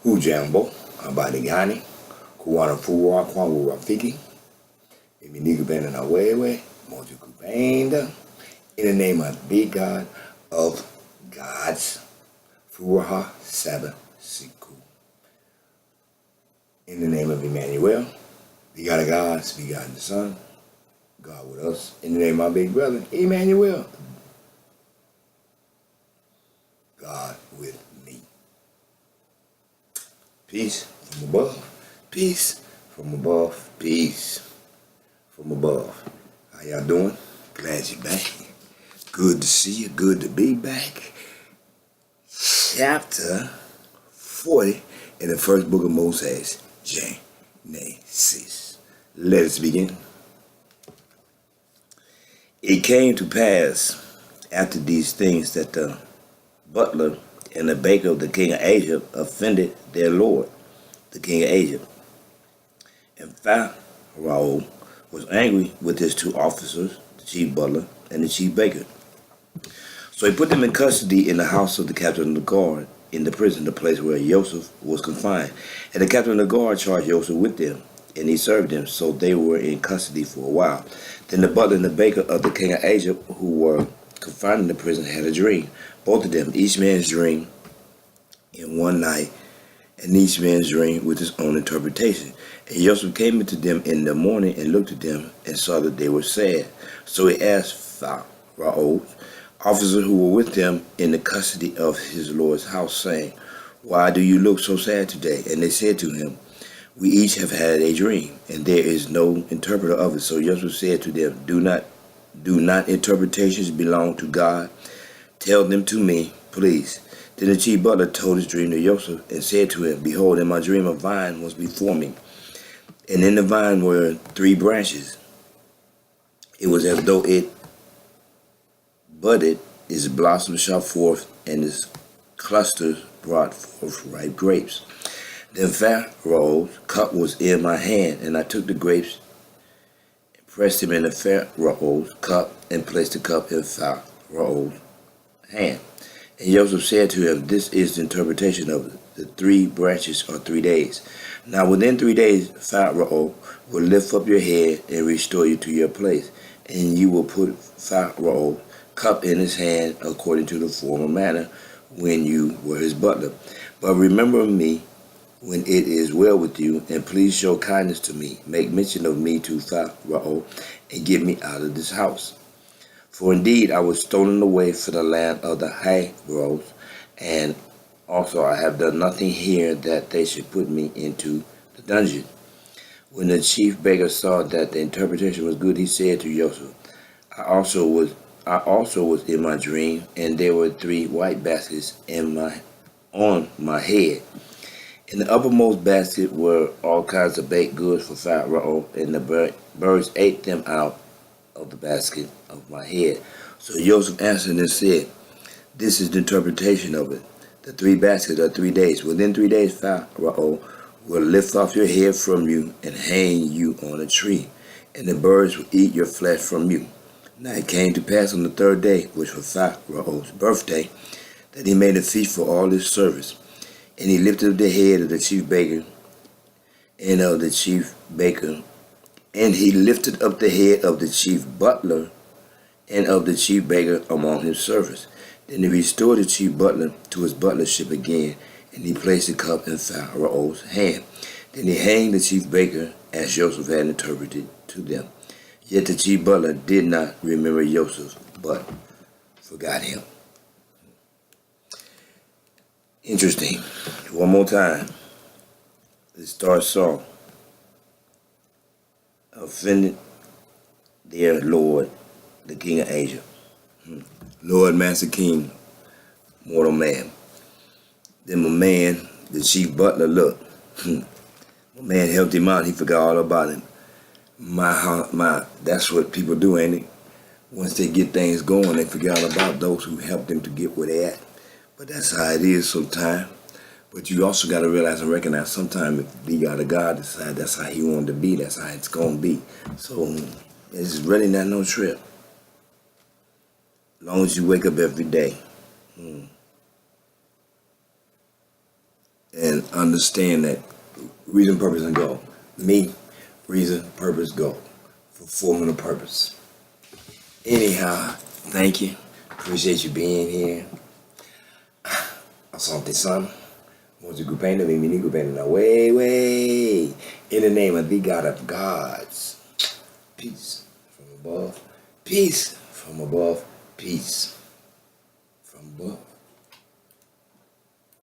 Hujambo, habari gani? Kuwanafua kwangu rafiki. Imenigubenda na wewe, moja kupenda. In the name of the God of gods. Furaha Saba Siku. In the name of Emmanuel, the God of gods, the God of the Son, God with us. In the name of my big brother, Imanuel, God with me. Peace from above, peace from above, peace from above. How y'all doing? Glad you're back. Good to see you, good to be back. Chapter 40 in the first book of Moses, Genesis. Let us begin. It came to pass after these things that the butler and the baker of the king of Egypt offended their lord, the king of Egypt. And Pharaoh was angry with his two officers, the chief butler and the chief baker. So he put them in custody in the house of the captain of the guard, in the prison, the place where Joseph was confined. And the captain of the guard charged Joseph with them, and he served them, so they were in custody for a while. Then the butler and the baker of the king of Egypt, who were confined in the prison, had a dream. Both of them, each man's dream in one night, and each man's dream with his own interpretation. And Joseph came into them in the morning and looked at them and saw that they were sad. So he asked Pharaoh's officers who were with them in the custody of his lord's house, saying, "Why do you look so sad today?" And they said to him, "We each have had a dream, and there is no interpreter of it." So Joseph said to them, Do not interpretations belong to God? Tell them to me, please. Then the chief butler told his dream to Joseph and said to him, "Behold, in my dream a vine was before me, and in the vine were 3 branches. It was as though it budded, its blossoms shot forth, and its clusters brought forth ripe grapes. Then Pharaoh's cup was in my hand, and I took the grapes and pressed them in the Pharaoh's cup and placed the cup in Pharaoh's hand." And Joseph said to him, "This is the interpretation of it. The 3 branches are 3 days. Now within 3 days Pharaoh will lift up your head and restore you to your place, and you will put Pharaoh's cup in his hand according to the former manner when you were his butler. But remember me when it is well with you, and please show kindness to me. Make mention of me to Pharaoh, and get me out of this house. For indeed I was stolen away from the land of the Hebrews, and also I have done nothing here that they should put me into the dungeon." When the chief baker saw that the interpretation was good, he said to Joseph, I also was in my dream, and there were 3 white baskets on my head. In the uppermost basket were all kinds of baked goods for Pharaoh, and the birds ate them out of the basket of my head. So Joseph answered and said, "This is the interpretation of it. The 3 baskets are 3 days. Within 3 days Pharaoh will lift off your head from you and hang you on a tree, and the birds will eat your flesh from you." Now it came to pass on the 3rd day, which was Pharaoh's birthday, that he made a feast for all his servants. And he lifted up the head of the chief baker and of the chief baker, and he lifted up the head of the chief butler and of the chief baker among his servants. Then he restored the chief butler to his butlership again, and he placed the cup in Pharaoh's hand. Then he hanged the chief baker as Joseph had interpreted to them. Yet the chief butler did not remember Joseph, but forgot him. Interesting. One more time. It starts off. Offended their lord, the king of Egypt. Lord, master, king, mortal man. Then my man, the chief butler, looked. My man helped him out. He forgot all about him. That's what people do, ain't it? Once they get things going, they forget all about those who helped them to get where they at. But that's how it is sometimes. But you also got to realize and recognize sometimes if the God of God decide that's how he wanted to be, that's how it's going to be. So it's really not no trip. As long as you wake up every day and understand that reason, purpose, and goal. Me, reason, purpose, goal. Fulfillment of purpose. Anyhow, thank you. Appreciate you being here. Asante sana. Moja kupenda, mimi ni kupenda na way. In the name of the God of gods. Peace from above. Peace from above. Peace from above.